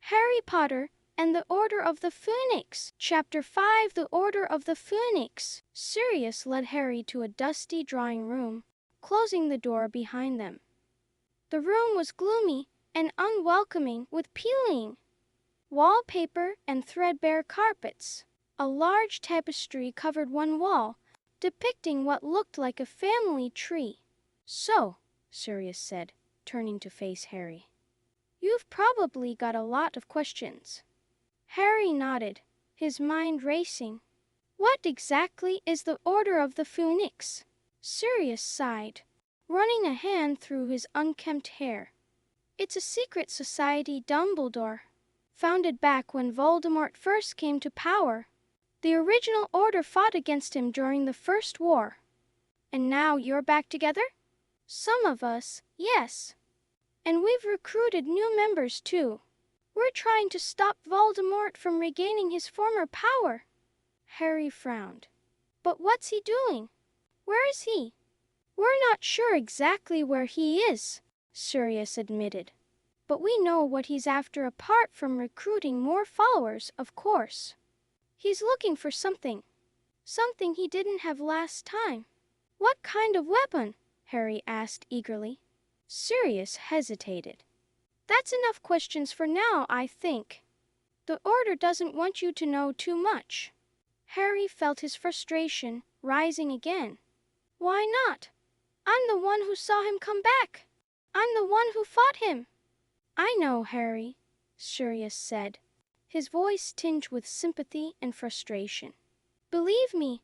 Harry Potter and the Order of the Phoenix. Chapter 5, The Order of the Phoenix. Sirius led Harry to a dusty drawing room, closing the door behind them. The room was gloomy and unwelcoming, with peeling wallpaper and threadbare carpets. A large tapestry covered one wall, depicting what looked like a family tree. "So," Sirius said, turning to face Harry, "you've probably got a lot of questions." Harry nodded, his mind racing. "What exactly is the Order of the Phoenix?" Sirius sighed, running a hand through his unkempt hair. "It's a secret society, Dumbledore. Founded back when Voldemort first came to power. The original Order fought against him during the First War. And now you're back together?" "Some of us, yes. And we've recruited new members too. We're trying to stop Voldemort from regaining his former power." Harry frowned. "But what's he doing? Where is he?" "We're not sure exactly where he is," Sirius admitted. "But we know what he's after apart from recruiting more followers, of course. He's looking for something he didn't have last time." "What kind of weapon?" Harry asked eagerly. Sirius hesitated. "That's enough questions for now, I think. The Order doesn't want you to know too much." Harry felt his frustration rising again. "Why not? I'm the one who saw him come back. I'm the one who fought him." "I know, Harry," Sirius said, his voice tinged with sympathy and frustration. "Believe me,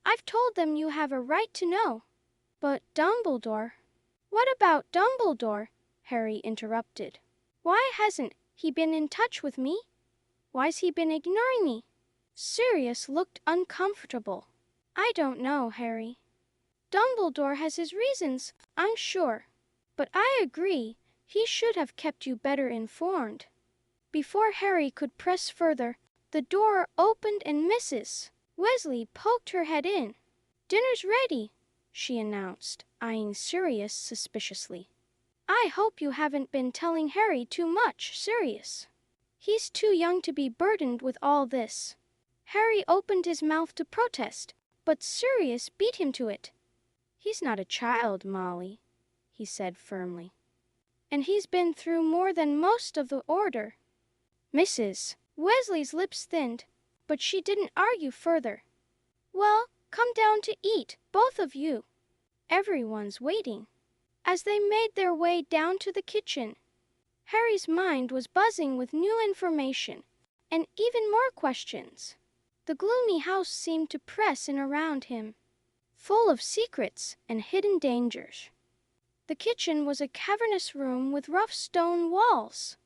I've told them you have a right to know." "But Dumbledore—" "What about Dumbledore?" Harry interrupted. "Why hasn't he been in touch with me? Why's he been ignoring me?" Sirius looked uncomfortable. "I don't know, Harry. Dumbledore has his reasons, I'm sure. But I agree, he should have kept you better informed." Before Harry could press further, the door opened and Mrs. Weasley poked her head in. "Dinner's ready," she announced, eyeing Sirius suspiciously. "I hope you haven't been telling Harry too much, Sirius. He's too young to be burdened with all this." Harry opened his mouth to protest, but Sirius beat him to it. "He's not a child, Molly," he said firmly. "And he's been through more than most of the Order." Mrs. Weasley's lips thinned, but she didn't argue further. "Well, come down to eat, both of you. Everyone's waiting." As they made their way down to the kitchen, Harry's mind was buzzing with new information and even more questions. The gloomy house seemed to press in around him, full of secrets and hidden dangers. The kitchen was a cavernous room with rough stone walls.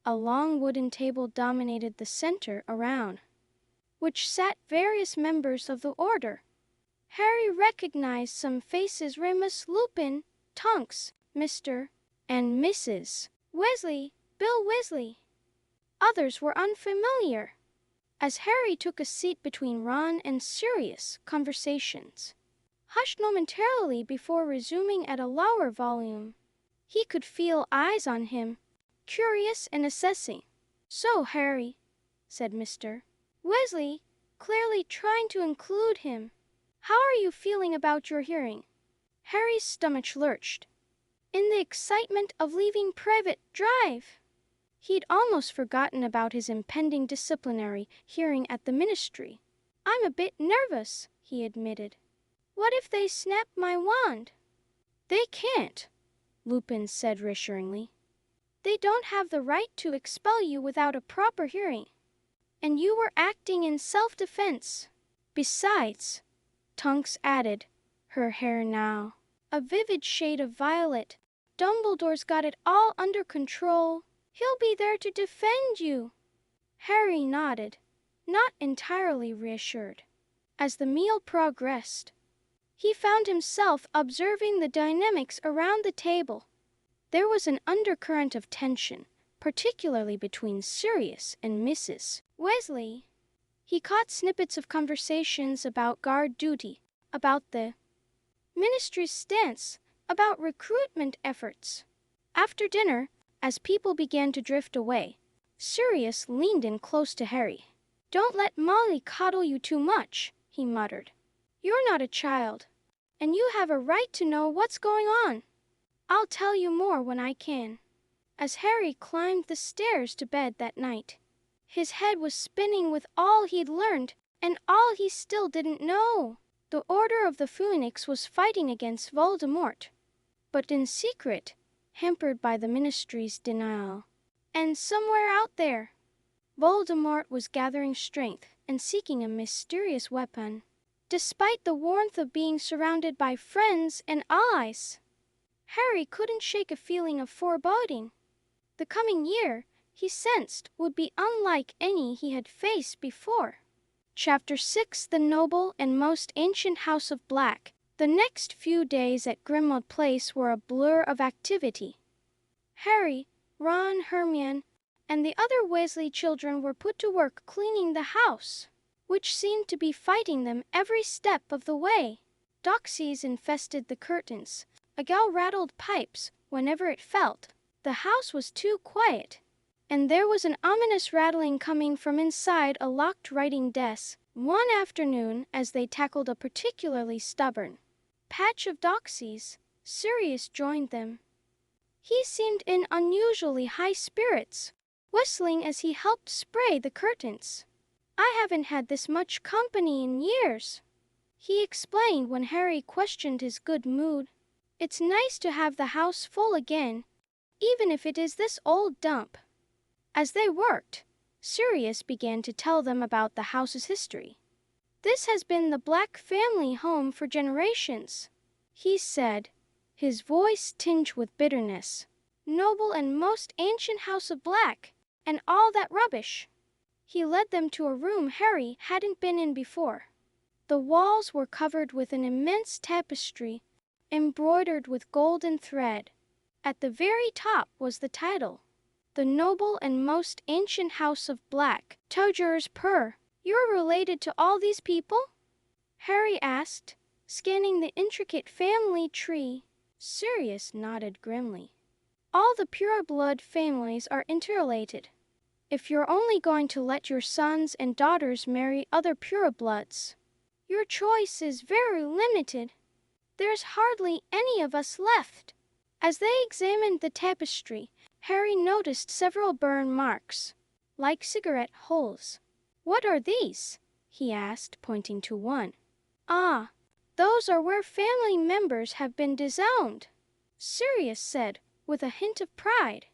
A long wooden table dominated the center around which sat various members of the Order. Harry recognized some faces: Remus Lupin, Tonks, Mr. and Mrs. Weasley, Bill Weasley. Others were unfamiliar. As Harry took a seat between Ron and Sirius, conversations hushed momentarily before resuming at a lower volume. He could feel eyes on him, curious and assessing. "So, Harry," said Mr. Weasley, clearly trying to include him, "how are you feeling about your hearing?" Harry's stomach lurched. In the excitement of leaving Privet Drive, he'd almost forgotten about his impending disciplinary hearing at the Ministry. "I'm a bit nervous," he admitted. "What if they snap my wand?" "They can't," Lupin said reassuringly. "They don't have the right to expel you without a proper hearing. And you were acting in self-defense. Besides," Tonks added, her hair now a vivid shade of violet, "Dumbledore's got it all under control. He'll be there to defend you." Harry nodded, not entirely reassured. As the meal progressed, he found himself observing the dynamics around the table. There was an undercurrent of tension, particularly between Sirius and Mrs. Weasley. He caught snippets of conversations about guard duty, about the Ministry's stance, about recruitment efforts. After dinner, as people began to drift away, Sirius leaned in close to Harry. "Don't let Molly coddle you too much," he muttered. "You're not a child, and you have a right to know what's going on. I'll tell you more when I can." As Harry climbed the stairs to bed that night, his head was spinning with all he'd learned and all he still didn't know. The Order of the Phoenix was fighting against Voldemort, but in secret, hampered by the Ministry's denial. And somewhere out there, Voldemort was gathering strength and seeking a mysterious weapon. Despite the warmth of being surrounded by friends and allies, Harry couldn't shake a feeling of foreboding. The coming year, he sensed, would be unlike any he had faced before. Chapter 6: The Noble and Most Ancient House of Black. The next few days at Grimmauld Place were a blur of activity. Harry, Ron, Hermione, and the other Weasley children were put to work cleaning the house, which seemed to be fighting them every step of the way. Doxies infested the curtains. A gal rattled pipes whenever it felt the house was too quiet, and there was an ominous rattling coming from inside a locked writing desk. One afternoon, as they tackled a particularly stubborn patch of Doxies, Sirius joined them. He seemed in unusually high spirits, whistling as he helped spray the curtains. "I haven't had this much company in years," he explained when Harry questioned his good mood. "It's nice to have the house full again, even if it is this old dump." As they worked, Sirius began to tell them about the house's history. "This has been the Black family home for generations," he said, his voice tinged with bitterness. "Noble and most ancient House of Black, and all that rubbish." He led them to a room Harry hadn't been in before. The walls were covered with an immense tapestry, embroidered with golden thread. At the very top was the title, "The Noble and Most Ancient House of Black." "Tojers purr. You're related to all these people?" Harry asked, scanning the intricate family tree. Sirius nodded grimly. "All the pureblood families are interrelated. If you're only going to let your sons and daughters marry other purebloods, your choice is very limited. There's hardly any of us left." As they examined the tapestry, Harry noticed several burn marks, like cigarette holes. "What are these?" he asked, pointing to one. "Ah, those are where family members have been disowned," Sirius said, with a hint of pride.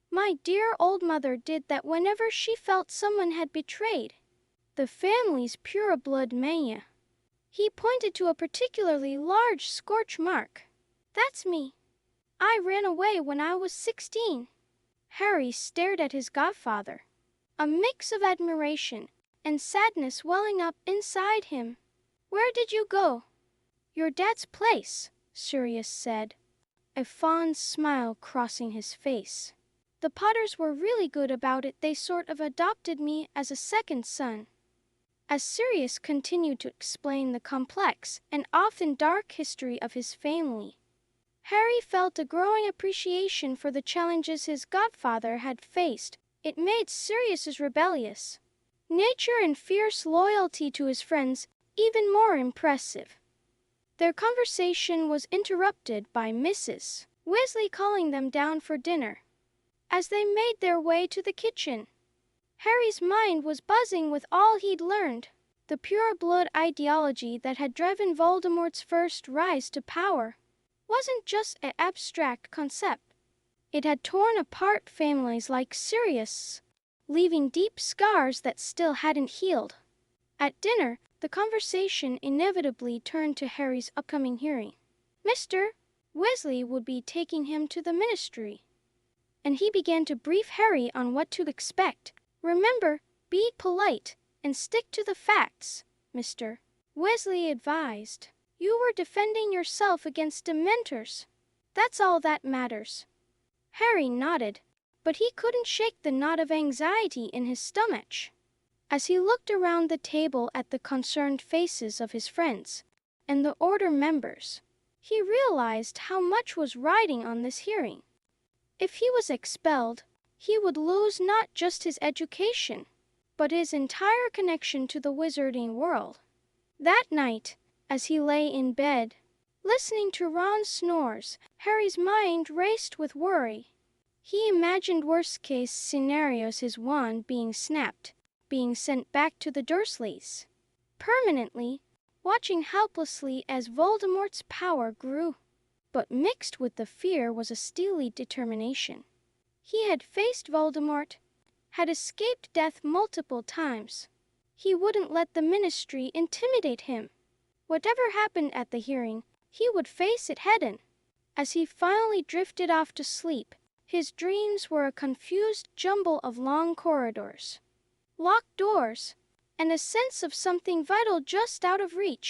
"My dear old mother did that whenever she felt someone had betrayed the family's pureblood mania." He pointed to a particularly large scorch mark. "That's me. I ran away when I was 16. Harry stared at his godfather, a mix of admiration and sadness welling up inside him. "Where did you go?" "Your dad's place," Sirius said, a fond smile crossing his face. "The Potters were really good about it. They sort of adopted me as a second son." As Sirius continued to explain the complex and often dark history of his family, Harry felt a growing appreciation for the challenges his godfather had faced. It made Sirius's rebellious nature and fierce loyalty to his friends even more impressive. Their conversation was interrupted by Mrs. Weasley calling them down for dinner. As they made their way to the kitchen, Harry's mind was buzzing with all he'd learned. The pure-blood ideology that had driven Voldemort's first rise to power wasn't just an abstract concept. It had torn apart families like Sirius, leaving deep scars that still hadn't healed. At dinner, the conversation inevitably turned to Harry's upcoming hearing. Mr. Weasley would be taking him to the Ministry, and he began to brief Harry on what to expect. "Remember, be polite and stick to the facts," Mr. Weasley advised. "You were defending yourself against Dementors. That's all that matters." Harry nodded, but he couldn't shake the knot of anxiety in his stomach. As he looked around the table at the concerned faces of his friends and the Order members, he realized how much was riding on this hearing. If he was expelled, he would lose not just his education, but his entire connection to the wizarding world. That night, as he lay in bed, listening to Ron's snores, Harry's mind raced with worry. He imagined worst-case scenarios: his wand being snapped, being sent back to the Dursleys permanently, watching helplessly as Voldemort's power grew. But mixed with the fear was a steely determination. He had faced Voldemort, had escaped death multiple times. He wouldn't let the Ministry intimidate him. Whatever happened at the hearing, he would face it head-on. As he finally drifted off to sleep, his dreams were a confused jumble of long corridors, locked doors, and a sense of something vital just out of reach.